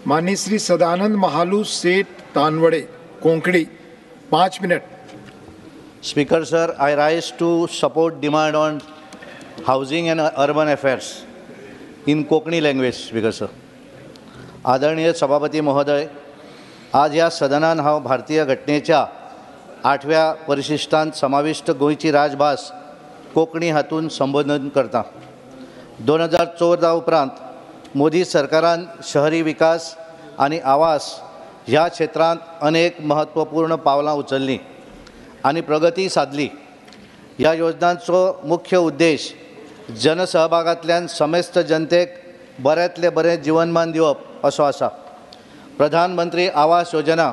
माननीय Shri Sadanand Mahalu Shet Tanavade Konkani 5 minute. Speaker sir, I rise to support demand on housing and urban affairs in Konkani language. Speaker sir. आदरणीय सभापती महोदय, आज या सदनान हांव भारतीय घटनेच्या 8व्या परिशिष्टांत समाविष्ट गोंयची राजभास कोंकणी हातून संबोधन करता. 2014 उपरांत मोदी सरकारान शहरी विकास आणि आवास ह्या क्षेत्रांत अनेक महत्वपूर्ण पावलां उचललीं आणि प्रगती साधली. ह्या योजनांचो मुख्य उद्देश जनसहभागांतल्यान समेस्त जनतेक बऱ्यांतले बरें जीवनमान दिवप असो आसा. प्रधानमंत्री आवास योजना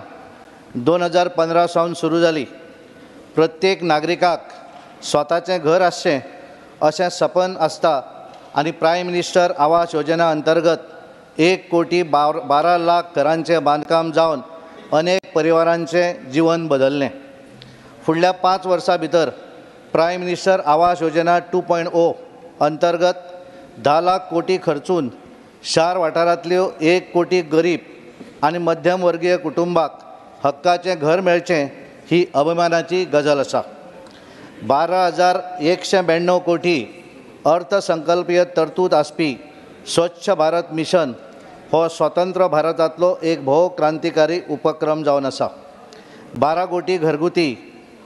2015 सावन सुरू जाली. प्रत्येक नागरिकाक स्वताचें घर आसचें अशें सपन आसता आणि प्रायम मिनिस्टर आवास योजना अंतर्गत 1,12 लाख घरांचें बांदकाम जावन अनेक परिवारांचें जीवन बदललें. फुडल्या 5 वर्सां भितर प्रायम मिनिस्टर आवास योजना 2.0 अंतर्गत 10 लाख कोटी खर्चून शार वाठारांतल्यो 1 कोटी गरीब आणि मध्यमवर्गीय कुटुंबाक हक्काचें घर मेळचें ही अभिमानाची गजाल आसा. 12,192 कोटी अर्थसंकल्पीय तरतूद आसपी स्वच्छ भारत मिशन हो स्वतंत्र भारतांतलो एक भोव क्रांतिकारी उपक्रम जावन आसा. 12 कोटी घरगुती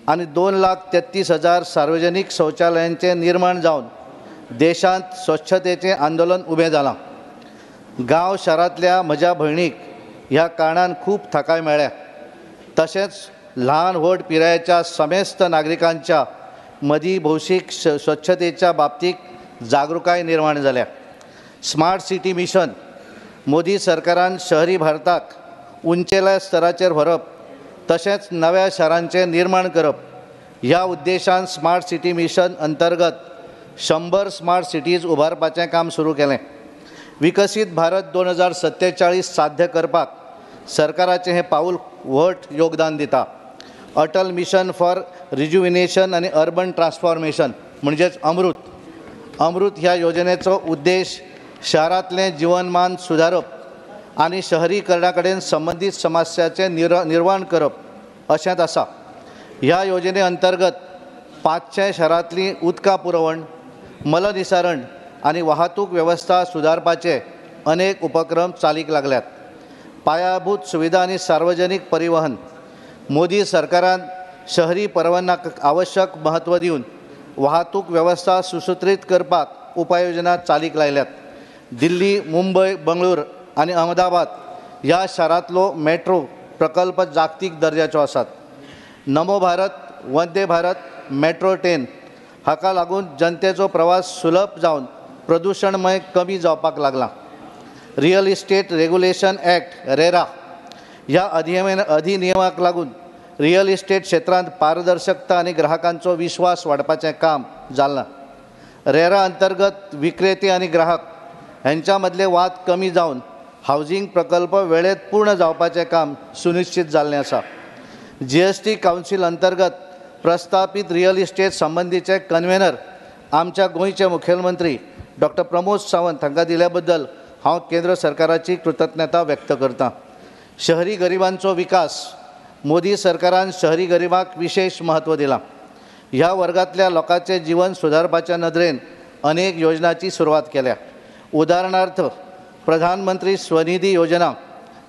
आणि 2,33,000 सार्वजनीक शौचालयांचें निर्माण जावन देशांत स्वच्छतेचें आंदोलन उबें जालां. गांव शारांतल्या म्हज्या भयणीक ह्या कारणान खूब थाकाय मेळ्ळ्या. तशेंच ल्हान व्हड पिरायेच्या समेस्त नागरिकांच्या मदीं भौशीक स्वच्छतेच्या बाबतींत जागृताय निर्माण जाल्या. स्मार्ट सिटी मिशन मोदी सरकारान शहरी भारताक उंचेल्या स्तराचेर व्हरप तशेंच नव्या शारांचें निर्माण करप ह्या उद्देशान स्मार्ट सिटी मिशन अंतर्गत 100 स्मार्ट सिटीज उबारपाचें काम सुरू केलें. विकसीत भारत 2047 साध्य करपाक सरकाराचें हें पाऊल व्हड योगदान दिता. अटल मिशन फॉर रिज्युविनेशन आणि अर्बन ट्रान्सफॉर्मेशन म्हणजेच अमृत ह्या योजनेचो उद्देश शारांतलें जीवनमान सुदारप आणि शहरीकरणा कडेन संबंधीत समस्याचें निर्वाण करप अशेंच आसा. ह्या योजने अंतर्गत 500 शारांतलीं उदका पुरवण, मलनिसारण आणि वाहतूक वेवस्था सुदारपाचे अनेक उपक्रम चालीक लागल्यात. पायाभूत सुविधा आणि सार्वजनीक परिवहन मोदी सरकारान शहरी परवानाक आवश्यक महत्व दिवन वाहतूक वेवस्था सुसूत्रीत करपाक उपाययोजना चालीक लायल्यात. दिल्ली, मुंबय, बंगळूर आणि अहमदाबाद ह्या शारांतलो मेट्रो प्रकल्प जागतीक दर्जाचो आसात. नमो भारत, वंदे भारत, मेट्रो ट्रेन हाका लागून जनतेचो प्रवास सुलभ जावन प्रदूषणमय कमी जावपाक लागला. Real estate regulation act RERA ह्या अधिनियमाक लागून रियल इस्टेट क्षेत्रांत पारदर्शकता आणि ग्राहकांचो विश्वास वाडपाचें काम जालां. रेरा अंतर्गत विक्रेते आणि ग्राहक हांच्या मदले वाद कमी जावन हावजींग प्रकल्प वेळेत पूर्ण जावपाचें काम सुनिश्चित जाल्लें आसा. GST कावन्सील अंतर्गत प्रस्थापीत रियल इस्टेट संबंधीचे कन्व्हेनर आमच्या गोंयचे मुखेलमंत्री डॉक्टर प्रमोद सावंत हांकां दिल्या बद्दल हांव केंद्र सरकाराची कृतज्ञता व्यक्त करतां. शहरी गरिबांचो विकास मोदी सरकारान शहरी गरिबांक विशेष महत्व दिलां. ह्या वर्गांतल्या लोकांचें जीवन सुदारपाच्या नदरेन अनेक योजनांची सुरवात केल्या. उदाहरणार्थ प्रधानमंत्री स्वनिधी योजना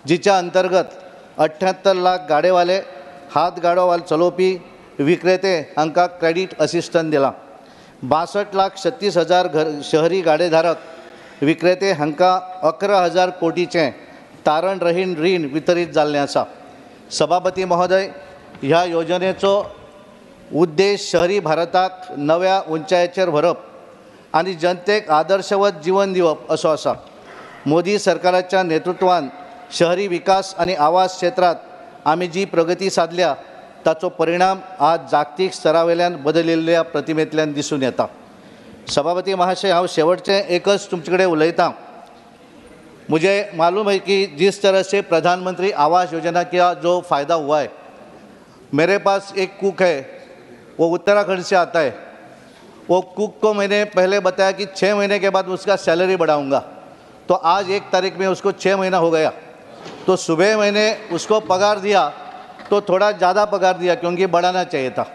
जिच्या अंतर्गत 78 लाख गाडेवाले, हातगाडो चलोवपी विक्रेते हांकां क्रेडीट असिस्टन्स दिलां. 62 लाख 36,000 शहरी गाडेधारक विक्रेते हांकां 11,000 कोटीचें तारण रहीण रीण वितरीत जाल्लें आसा. सभापती महोदय, ह्या योजनेचो उद्देश शहरी भारताक नव्या उंचायेचेर व्हरप आणि जनतेक आदर्शवत जीवन दिवप असो आसा. मोदी सरकाराच्या नेतृत्वान शहरी विकास आणि आवास क्षेत्रात आमी जी प्रगती साधल्या ताचो परिणाम आज जागतीक स्तरावेल्यान बदलिल्ल्या प्रतिमेंतल्यान दिसून येता. सभापती महाशय, हांव शेवटचें एकच तुमचे कडेन उलयतां. मुझे मालूम है कि जिस तरह से प्रधानमंत्री आवास योजना का जो फ़ायदा हुआ है, मेरे पास एक कुक है, वो उत्तराखंड से आता है. वो कुक को मैंने पहले बताया कि 6 महीने के बाद उसका सैलरी बढ़ाऊंगा, तो आज 1 तारीख में उसको 6 महीना हो गया. तो सुबह मैंने उसको पगार दिया तो थोड़ा ज़्यादा पगार दिया क्योंकि बढ़ाना चाहिए था।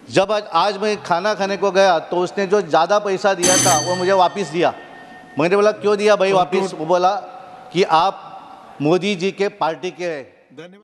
जब आज मैं खाना खाने को गया तो उसने जो ज़्यादा पैसा दिया था वो मुझे वापस दिया। मैंने बोला क्यों दिया भाई वापस? वो बोला कि आप मोदी जी के पार्टी के हैं। धन्यवाद।